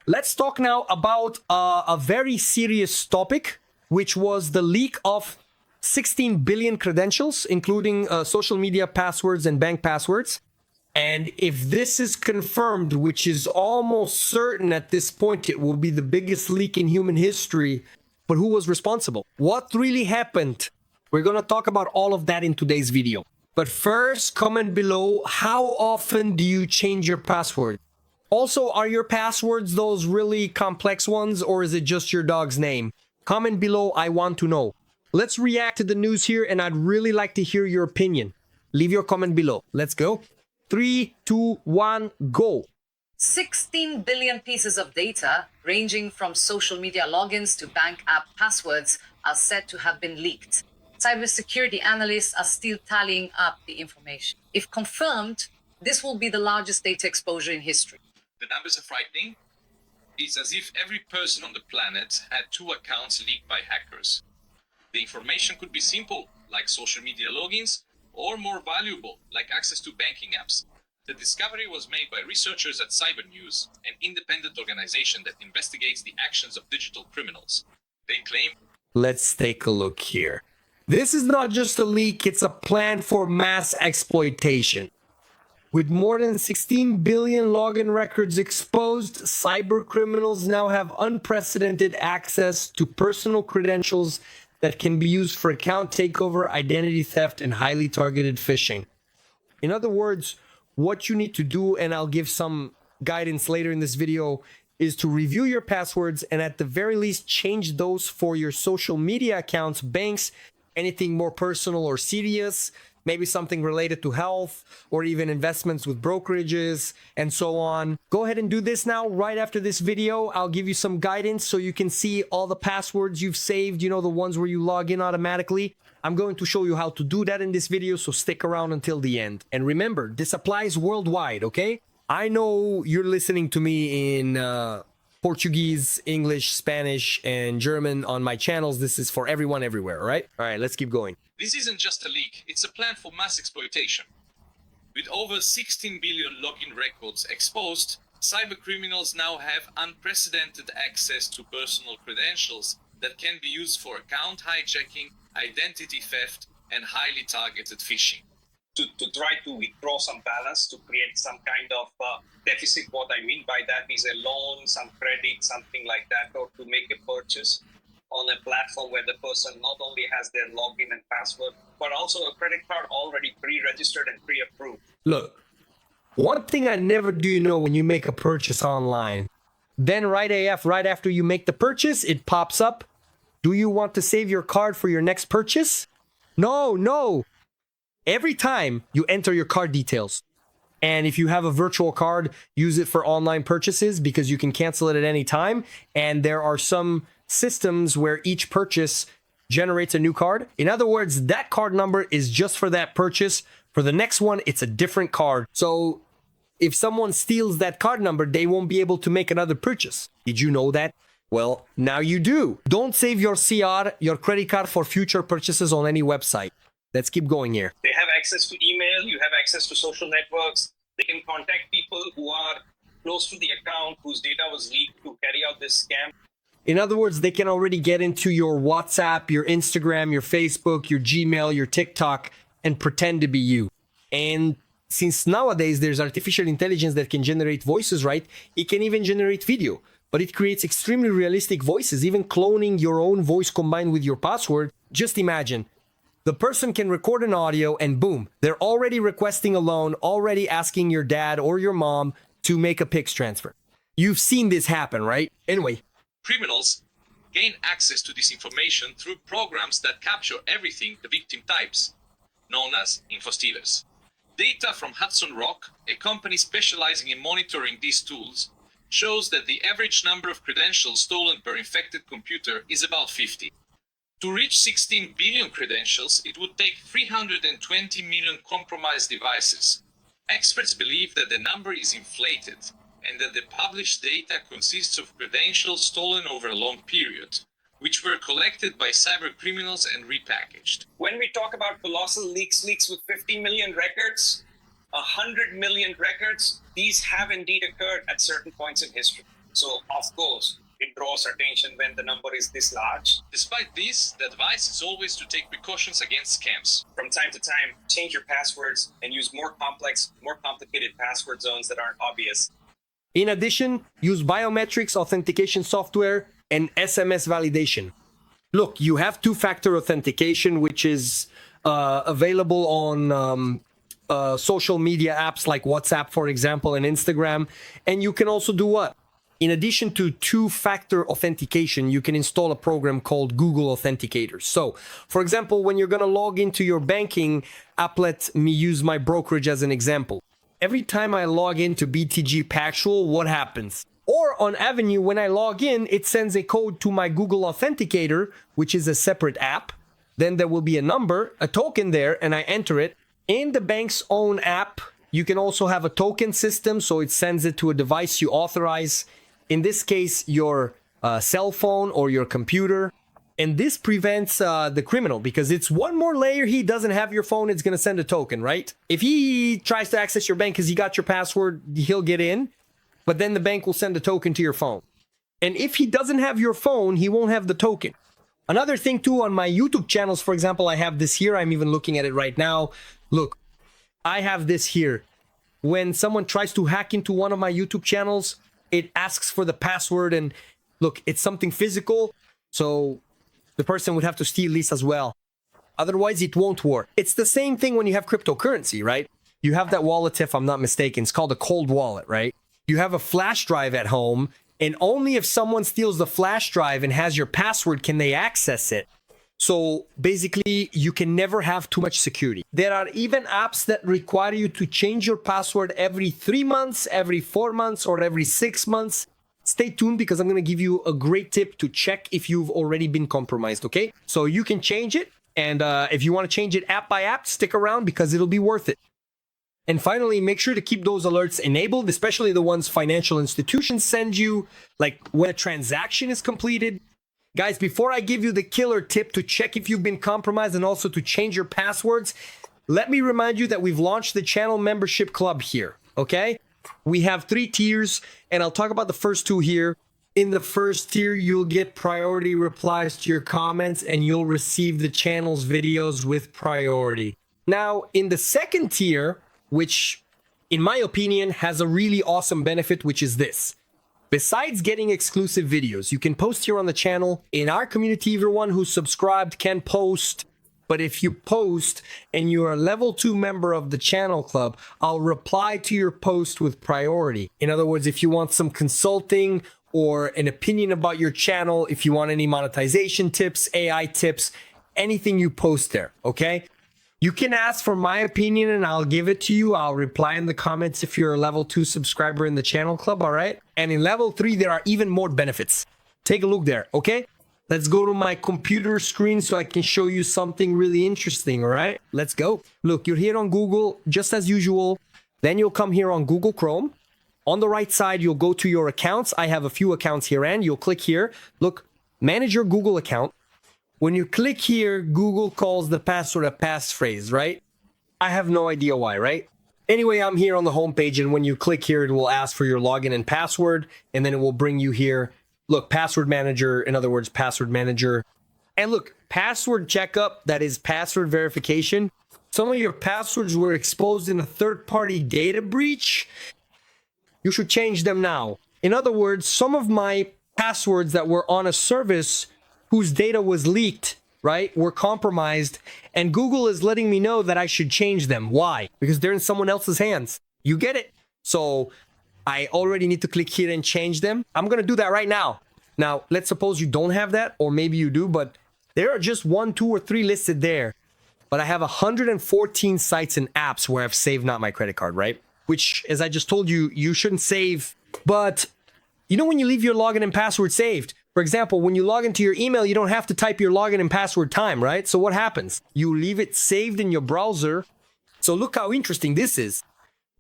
Let's talk now about a very serious topic, which was the leak of 16 billion credentials, including social media passwords and bank passwords. And if this is confirmed, which is almost certain at this point, it will be the biggest leak in human history. But who was responsible? What really happened? We're going to talk about all of that in today's video. But first, comment below, how often do you change your password? Also, are your passwords those really complex ones, or is it just your dog's name? Comment below, I want to know. Let's react to the news here, and I'd really like to hear your opinion. Leave your comment below. Let's go. 3, 2, 1, go. 16 billion pieces of data, ranging from social media logins to bank app passwords, are said to have been leaked. Cybersecurity analysts are still tallying up the information. If confirmed, this will be the largest data exposure in history. The numbers are frightening. It's as if every person on the planet had 2 accounts leaked by hackers. The information could be simple, like social media logins, or more valuable, like access to banking apps. The discovery was made by researchers at CyberNews, an independent organization that investigates the actions of digital criminals. They claim... Let's take a look here. This is not just a leak, it's a plan for mass exploitation. With more than 16 billion login records exposed, cyber criminals now have unprecedented access to personal credentials that can be used for account takeover, identity theft, and highly targeted phishing. In other words, what you need to do, and I'll give some guidance later in this video, is to review your passwords and at the very least change those for your social media accounts, banks, anything more personal or serious, maybe something related to health or even investments with brokerages and so on. Go ahead and do this now. Right after this video, I'll give you some guidance so you can see all the passwords you've saved, you know, the ones where you log in automatically. I'm going to show you how to do that in this video, so stick around until the end. And remember, this applies worldwide, okay? I know you're listening to me in Portuguese, English, Spanish, and German on my channels. This is for everyone everywhere, all right? All right, let's keep going. This isn't just a leak, it's a plan for mass exploitation. With over 16 billion login records exposed, cybercriminals now have unprecedented access to personal credentials that can be used for account hijacking, identity theft, and highly targeted phishing. To try to withdraw some balance, to create some kind of deficit. What I mean by that is a loan, some credit, something like that, or to make a purchase on a platform where the person not only has their login and password, but also a credit card already pre-registered and pre-approved. Look, one thing I never do know when you make a purchase online, then right after you make the purchase, it pops up. Do you want to save your card for your next purchase? No. Every time you enter your card details, and if you have a virtual card, use it for online purchases because you can cancel it at any time. And there are some systems where each purchase generates a new card. In other words, that card number is just for that purchase. For the next one, it's a different card. So if someone steals that card number, they won't be able to make another purchase. Did you know that? Well, now you do. Don't save your CR, your credit card, for future purchases on any website. Let's keep going here. They have access to email, you have access to social networks. They can contact people who are close to the account, whose data was leaked, to carry out this scam. In other words, they can already get into your WhatsApp, your Instagram, your Facebook, your Gmail, your TikTok, and pretend to be you. And since nowadays there's artificial intelligence that can generate voices, right? It can even generate video, but it creates extremely realistic voices, even cloning your own voice combined with your password. Just imagine. The person can record an audio and boom, they're already requesting a loan, already asking your dad or your mom to make a PIX transfer. You've seen this happen, right? Anyway. Criminals gain access to this information through programs that capture everything the victim types, known as infostealers. Data from Hudson Rock, a company specializing in monitoring these tools, shows that the average number of credentials stolen per infected computer is about 50. To reach 16 billion credentials, it would take 320 million compromised devices. Experts believe that the number is inflated and that the published data consists of credentials stolen over a long period, which were collected by cyber criminals and repackaged. When we talk about colossal leaks with 50 million records, 100 million records, these have indeed occurred at certain points in history. So, of course, it draws attention when the number is this large. Despite this, the advice is always to take precautions against scams. From time to time, change your passwords and use more complex, more complicated password zones that aren't obvious. In addition, use biometrics authentication software and SMS validation. Look, you have two-factor authentication, which is available on social media apps like WhatsApp, for example, and Instagram. And you can also do what? In addition to two-factor authentication, you can install a program called Google Authenticator. So, for example, when you're going to log into your banking app, let me use my brokerage as an example. Every time I log into BTG Pactual, what happens? Or on Avenue, when I log in, it sends a code to my Google Authenticator, which is a separate app. Then there will be a number, a token there, and I enter it. In the bank's own app, you can also have a token system, so it sends it to a device you authorize. In this case, your cell phone or your computer. And this prevents the criminal, because it's one more layer. He doesn't have your phone, it's going to send a token, right? If he tries to access your bank because he got your password, he'll get in. But then the bank will send a token to your phone. And if he doesn't have your phone, he won't have the token. Another thing too, on my YouTube channels, for example, I have this here. I'm even looking at it right now. Look, I have this here. When someone tries to hack into one of my YouTube channels, it asks for the password, and look, it's something physical. So the person would have to steal this as well. Otherwise, it won't work. It's the same thing when you have cryptocurrency, right? You have that wallet, if I'm not mistaken. It's called a cold wallet, right? You have a flash drive at home, and only if someone steals the flash drive and has your password can they access it. So basically, you can never have too much security. There are even apps that require you to change your password every 3 months, every 4 months, or every 6 months. Stay tuned, because I'm going to give you a great tip to check if you've already been compromised, okay? So you can change it, and if you want to change it app by app, stick around because it'll be worth it. And finally, make sure to keep those alerts enabled, especially the ones financial institutions send you, like when a transaction is completed. Guys, before I give you the killer tip to check if you've been compromised and also to change your passwords, let me remind you that we've launched the channel membership club here, okay? We have 3 tiers, and I'll talk about the first 2 here. In the first tier, you'll get priority replies to your comments, and you'll receive the channel's videos with priority. Now, in the second tier, which, in my opinion, has a really awesome benefit, which is this. Besides getting exclusive videos, you can post here on the channel. In our community, everyone who's subscribed can post. But if you post and you're a level 2 member of the channel club, I'll reply to your post with priority. In other words, if you want some consulting or an opinion about your channel, if you want any monetization tips, AI tips, anything you post there, okay? You can ask for my opinion and I'll give it to you. I'll reply in the comments if you're a level 2 subscriber in the channel club, all right? And in level 3, there are even more benefits. Take a look there, okay? Let's go to my computer screen so I can show you something really interesting, all right? Let's go. Look, you're here on Google, just as usual. Then you'll come here on Google Chrome. On the right side, you'll go to your accounts. I have a few accounts here, and you'll click here. Look, manage your Google account. When you click here, Google calls the password a passphrase, right? I have no idea why, right? Anyway, I'm here on the home page, and when you click here, it will ask for your login and password, and then it will bring you here. Look, password manager, in other words, password manager. And look, password checkup, that is password verification. Some of your passwords were exposed in a third-party data breach. You should change them now. In other words, some of my passwords that were on a service whose data was leaked, right, were compromised, and Google is letting me know that I should change them. Why? Because they're in someone else's hands. You get it? So I already need to click here and change them. I'm going to do that right now. Now, let's suppose you don't have that, or maybe you do, but there are just 1, 2, or 3 listed there. But I have 114 sites and apps where I've saved not my credit card, right? Which, as I just told you, you shouldn't save. But you know when you leave your login and password saved? For example, when you log into your email, you don't have to type your login and password time, right? So what happens? You leave it saved in your browser. So look how interesting this is.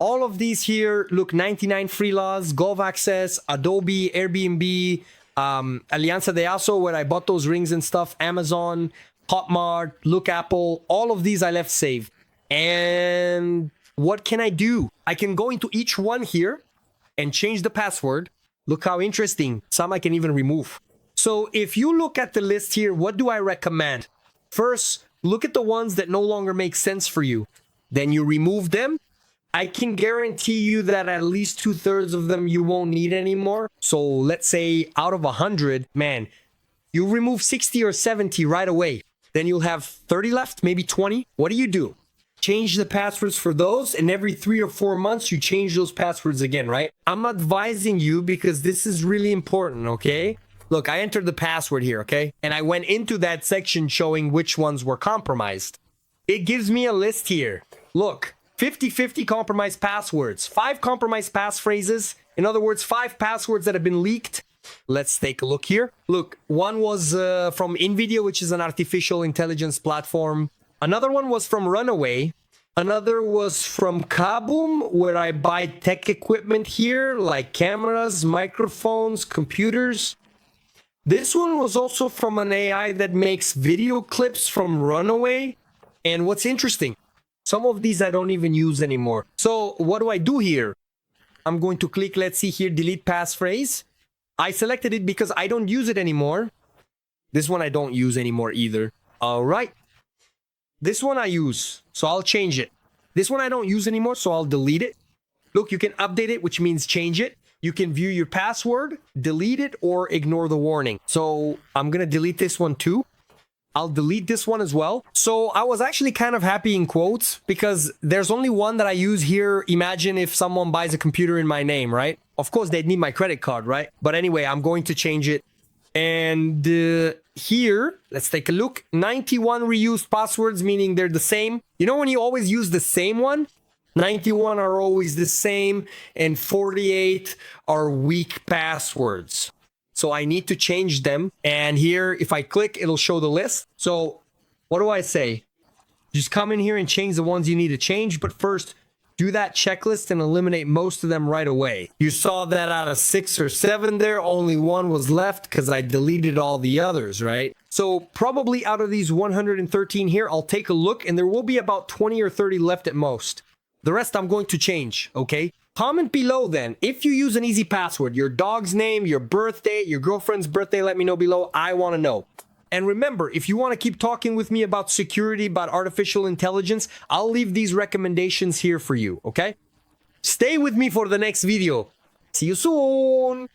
All of these here, look, 99 free laws, Gov Access, Adobe, Airbnb, Alianza de Aso, where I bought those rings and stuff, Amazon, Hotmart, Look Apple, all of these I left saved. And what can I do? I can go into each one here and change the password. Look how interesting. Some I can even remove. So if you look at the list here, what do I recommend? First, look at the ones that no longer make sense for you. Then you remove them. I can guarantee you that at least 2/3 of them you won't need anymore. So let's say out of 100, man, you remove 60 or 70 right away. Then you'll have 30 left, maybe 20. What do? Change the passwords for those, and every 3 or 4 months you change those passwords again, right? I'm advising you because this is really important, okay? Look, I entered the password here, okay? And I went into that section showing which ones were compromised. It gives me a list here. Look, 50-50 compromised passwords, 5 compromised passphrases. In other words, 5 passwords that have been leaked. Let's take a look here. Look, one was from NVIDIA, which is an artificial intelligence platform. Another one was from Runaway. Another was from Kaboom, where I buy tech equipment here, like cameras, microphones, computers. This one was also from an AI that makes video clips from Runaway. And what's interesting, some of these I don't even use anymore. So what do I do here? I'm going to click, let's see here, delete passphrase. I selected it because I don't use it anymore. This one I don't use anymore either. All right. This one I use, so I'll change it. This one I don't use anymore, so I'll delete it. Look, you can update it, which means change it. You can view your password, delete it, or ignore the warning. So I'm going to delete this one too. I'll delete this one as well. So I was actually kind of happy in quotes because there's only one that I use here. Imagine if someone buys a computer in my name, right? Of course, they'd need my credit card, right? But anyway, I'm going to change it. And here, let's take a look. 91 reused passwords, meaning they're the same. You know when you always use the same one? 91 are always the same, and 48 are weak passwords. So I need to change them. And here, if I click, it'll show the list. So what do I say? Just come in here and change the ones you need to change. But first, do that checklist and eliminate most of them right away. You saw that out of 6 or 7 there, only 1 was left because I deleted all the others, right? So probably out of these 113 here, I'll take a look and there will be about 20 or 30 left at most. The rest I'm going to change, okay? Comment below then, if you use an easy password, your dog's name, your birthday, your girlfriend's birthday, let me know below. I want to know. And remember, if you want to keep talking with me about security, about artificial intelligence, I'll leave these recommendations here for you, okay? Stay with me for the next video. See you soon!